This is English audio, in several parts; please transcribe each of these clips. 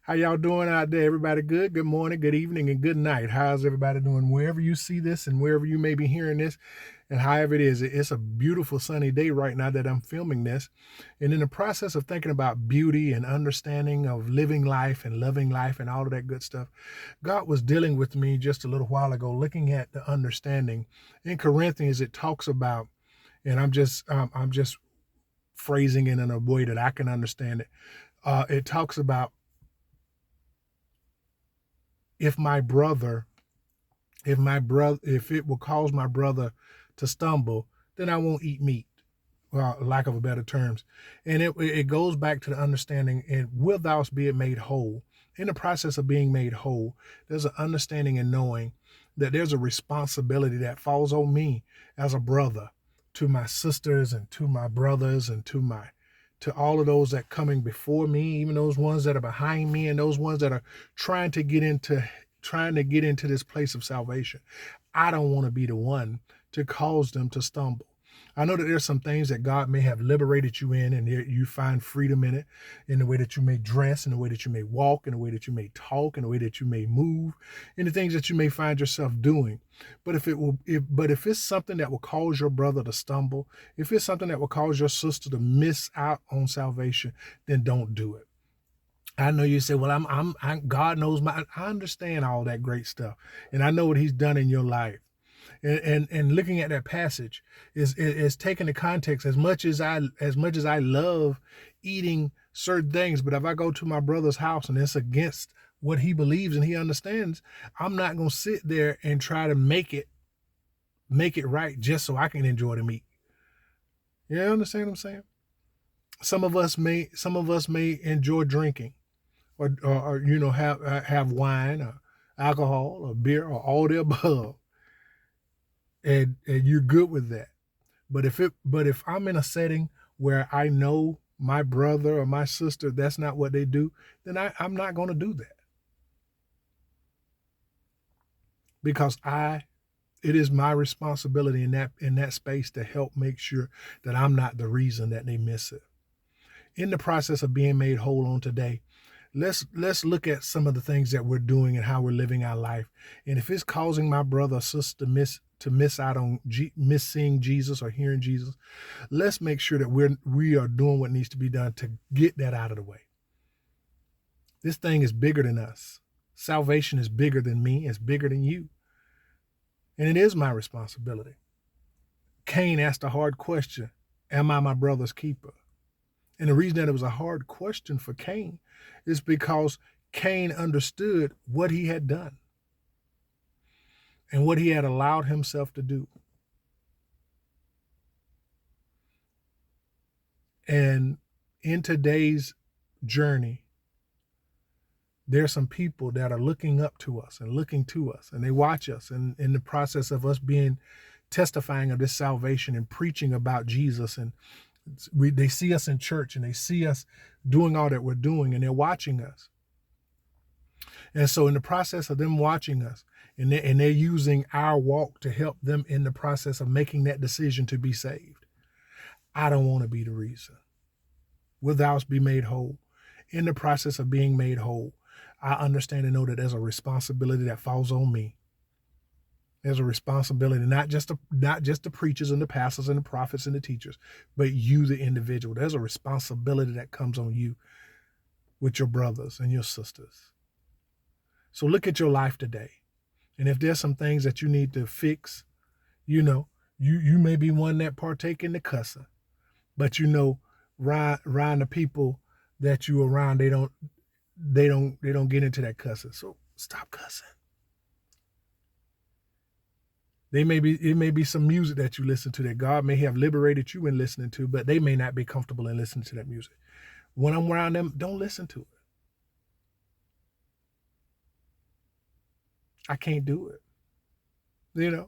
How y'all doing out there? Everybody good? Good morning, good evening, and good night. How's everybody doing? Wherever you see this and wherever you may be hearing this, and however it is, it's a beautiful sunny day right now that I'm filming this. And in the process of thinking about beauty and understanding of living life and loving life and all of that good stuff, God was dealing with me just a little while ago, looking at the understanding. In Corinthians, it talks about, and I'm just phrasing it in a way that I can understand it. It talks about if my brother, if it will cause my brother to stumble, then I won't eat meat. Well, lack of a better terms. And it goes back to the understanding, and will thou be made whole. In the process of being made whole, there's an understanding and knowing that there's a responsibility that falls on me as a brother to my sisters and to my brothers and to all of those that coming before me, even those ones that are behind me and those ones that are trying to get into this place of salvation. I don't want to be the one to cause them to stumble. I know that there's some things that God may have liberated you in, and you find freedom in it, in the way that you may dress, in the way that you may walk, in the way that you may talk, in the way that you may move, in the things that you may find yourself doing. But if it's something that will cause your brother to stumble, if it's something that will cause your sister to miss out on salvation, then don't do it. I know you say, well, God knows I understand all that great stuff. And I know what he's done in your life. And looking at that passage is taking the context. As much as I love eating certain things, but if I go to my brother's house and it's against what he believes and he understands, I'm not going to sit there and try to make it right just so I can enjoy the meat. You understand what I'm saying? Some of us may enjoy drinking, or have wine or alcohol or beer or all the above, and you're good with that. But if I'm in a setting where I know my brother or my sister, that's not what they do, then I'm not going to do that, because it is my responsibility in that space to help make sure that I'm not the reason that they miss it. In the process of being made whole on today, let's look at some of the things that we're doing and how we're living our life. And if it's causing my brother or sister to miss out on miss seeing Jesus or hearing Jesus, let's make sure that we are doing what needs to be done to get that out of the way. This thing is bigger than us. Salvation is bigger than me. It's bigger than you. And it is my responsibility. Cain asked a hard question: am I my brother's keeper? And the reason that it was a hard question for Cain is because Cain understood what he had done and what he had allowed himself to do. And in today's journey, there's some people that are looking up to us and looking to us, and they watch us, and in the process of us being testifying of this salvation and preaching about Jesus, and they see us in church and they see us doing all that we're doing, and they're watching us. And so in the process of them watching us, and they're using our walk to help them in the process of making that decision to be saved, I don't want to be the reason. Will thou be made whole? In the process of being made whole, I understand and know that there's a responsibility that falls on me. There's a responsibility, not just the preachers and the pastors and the prophets and the teachers, but you, the individual. There's a responsibility that comes on you with your brothers and your sisters. So look at your life today. And if there's some things that you need to fix, you may be one that partake in the cussing, but around the people that you around, they don't get into that cussing. So stop cussing. It may be some music that you listen to that God may have liberated you in listening to, but they may not be comfortable in listening to that music. When I'm around them, don't listen to it. I can't do it.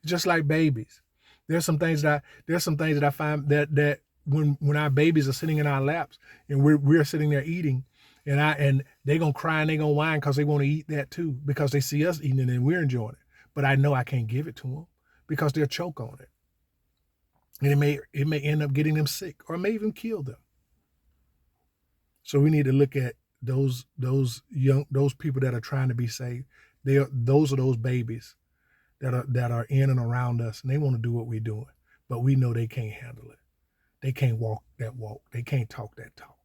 Just like babies. There's some things that I find that when our babies are sitting in our laps and we're sitting there eating, and they're gonna cry and they're gonna whine because they want to eat that too, because they see us eating it and we're enjoying it. But I know I can't give it to them because they'll choke on it. And it may end up getting them sick, or it may even kill them. So we need to look at those people that are trying to be saved, those are those babies that are in and around us, and they want to do what we're doing, but we know they can't handle it. They can't walk that walk. They can't talk that talk.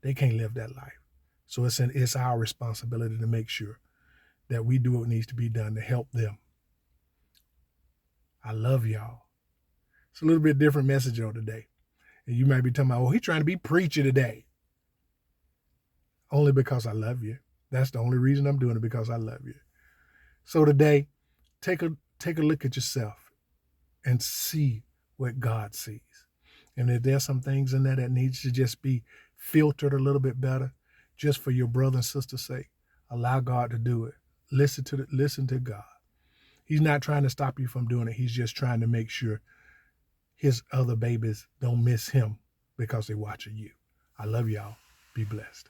They can't live that life. So it's our responsibility to make sure that we do what needs to be done to help them. I love y'all. It's a little bit different message on today. And you might be talking about, oh, he's trying to be preachy today. Only because I love you. That's the only reason I'm doing it, because I love you. So today, take a look at yourself and see what God sees. And if there's some things in there that needs to just be filtered a little bit better, just for your brother and sister's sake, allow God to do it. Listen to God. He's not trying to stop you from doing it. He's just trying to make sure his other babies don't miss him because they're watching you. I love y'all. Be blessed.